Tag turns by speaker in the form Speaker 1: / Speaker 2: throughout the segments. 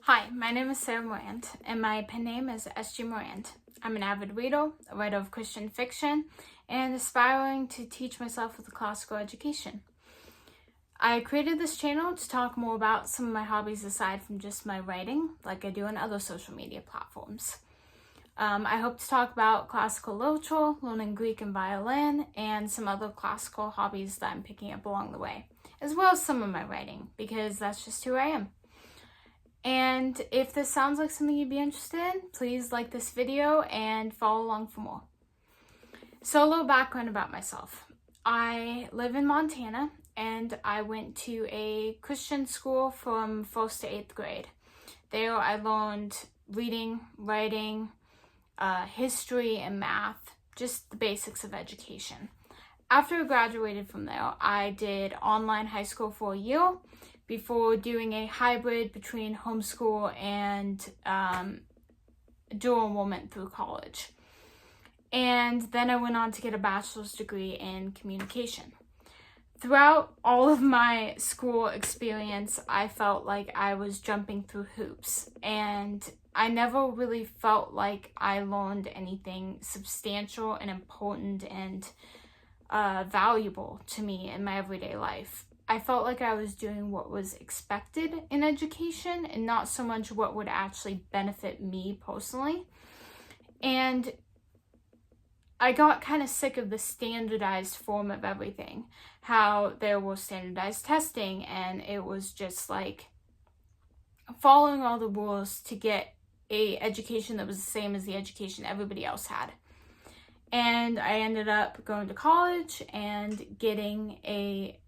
Speaker 1: Hi, my name is Sarah Morant, and my pen name is SG Morant. I'm an avid reader, a writer of Christian fiction, and aspiring to teach myself with a classical education. I created this channel to talk more about some of my hobbies aside from just my writing, like I do on other social media platforms. I hope to talk about classical literature, learning Greek and violin, and some other classical hobbies that I'm picking up along the way, as well as some of my writing, because that's just who I am. And if this sounds like something you'd be interested in, please like this video and follow along for more. So a little background about myself. I live in Montana and I went to a Christian school from 1st to 8th grade. There I learned reading, writing, history, and math, just the basics of education. After I graduated from there, I did online high school for a year before doing a hybrid between homeschool and dual enrollment through college. And then I went on to get a bachelor's degree in communication. Throughout all of my school experience, I felt like I was jumping through hoops, and I never really felt like I learned anything substantial and important and valuable to me in my everyday life. I felt like I was doing what was expected in education and not so much what would actually benefit me personally. And I got kind of sick of the standardized form of everything, how there was standardized testing and it was just like following all the rules to get a education that was the same as the education everybody else had. And I ended up going to college and getting a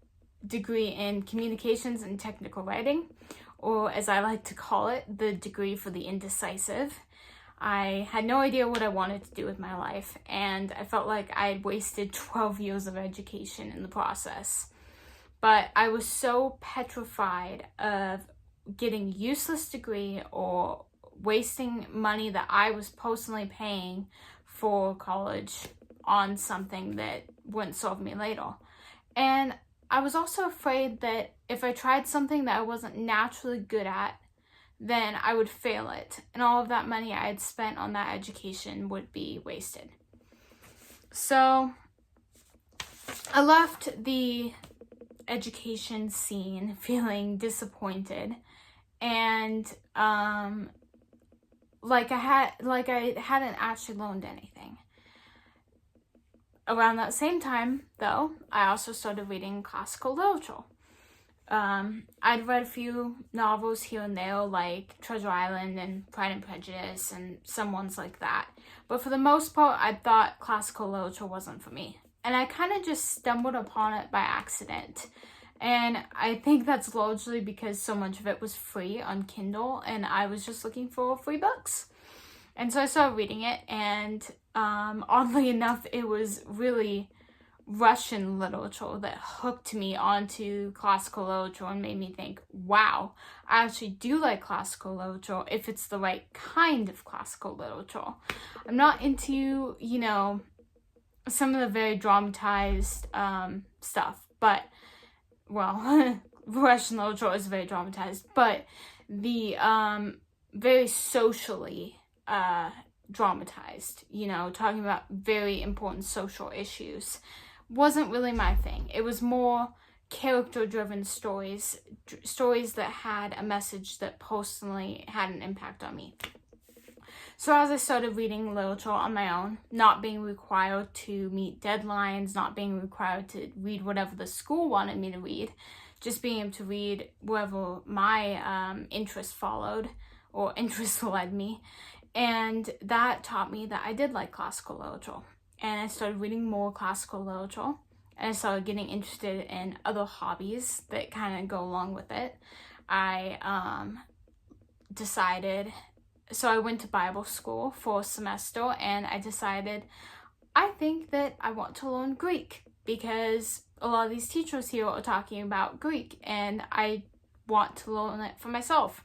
Speaker 1: degree in communications and technical writing, or as I like to call it, the degree for the indecisive. I had no idea what I wanted to do with my life, and I felt like I had wasted 12 years of education in the process. But I was so petrified of getting a useless degree or wasting money that I was personally paying for college on something that wouldn't serve me later. And I was also afraid that if I tried something that I wasn't naturally good at, then I would fail it, and all of that money I had spent on that education would be wasted. So I left the education scene feeling disappointed and like I hadn't actually learned anything. Around that same time, though, I also started reading classical literature. I'd read a few novels here and there, like Treasure Island and Pride and Prejudice and some ones like that. But for the most part, I thought classical literature wasn't for me. And I kind of just stumbled upon it by accident. And I think that's largely because so much of it was free on Kindle, and I was just looking for free books. And so I started reading it, and oddly enough, it was really Russian literature that hooked me onto classical literature and made me think, wow, I actually do like classical literature if it's the right kind of classical literature. I'm not into, some of the very dramatized stuff, but, well, Russian literature is very dramatized, but the very socially dramatized, talking about very important social issues, wasn't really my thing. It was more character-driven stories that had a message that personally had an impact on me. So as I started reading literature on my own, not being required to meet deadlines, not being required to read whatever the school wanted me to read, just being able to read wherever my interest followed or interest led me. And that taught me that I did like classical literature. And I started reading more classical literature. And I started getting interested in other hobbies that kind of go along with it. I went to Bible school for a semester, and I decided I think that I want to learn Greek because a lot of these teachers here are talking about Greek, and I want to learn it for myself.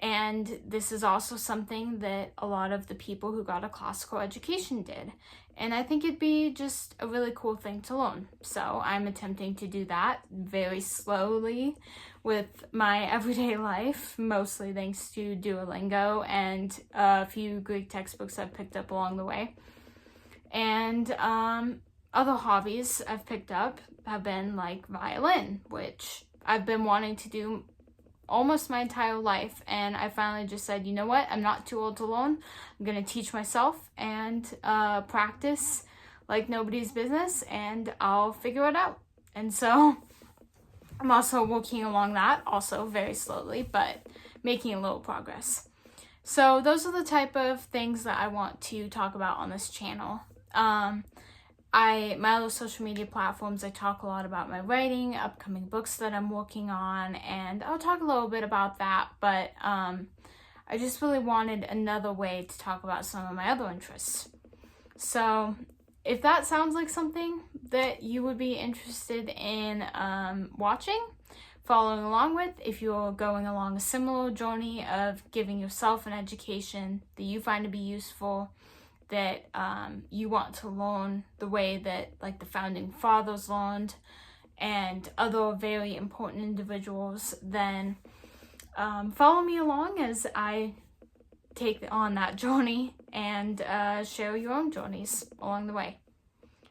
Speaker 1: And this is also something that a lot of the people who got a classical education did. And I think it'd be just a really cool thing to learn. So I'm attempting to do that very slowly with my everyday life, mostly thanks to Duolingo and a few Greek textbooks I've picked up along the way. And other hobbies I've picked up have been like violin, which I've been wanting to do almost my entire life, and I finally just said, you know what, I'm not too old to learn. I'm gonna teach myself and practice like nobody's business, and I'll figure it out. And so I'm also working along that, also very slowly, but making a little progress. So those are the type of things that I want to talk about on this channel. My other social media platforms, I talk a lot about my writing, upcoming books that I'm working on, and I'll talk a little bit about that, but I just really wanted another way to talk about some of my other interests. So if that sounds like something that you would be interested in watching, following along with, if you're going along a similar journey of giving yourself an education that you find to be useful, that you want to learn the way that like the founding fathers learned and other very important individuals, then follow me along as I take on that journey and share your own journeys along the way.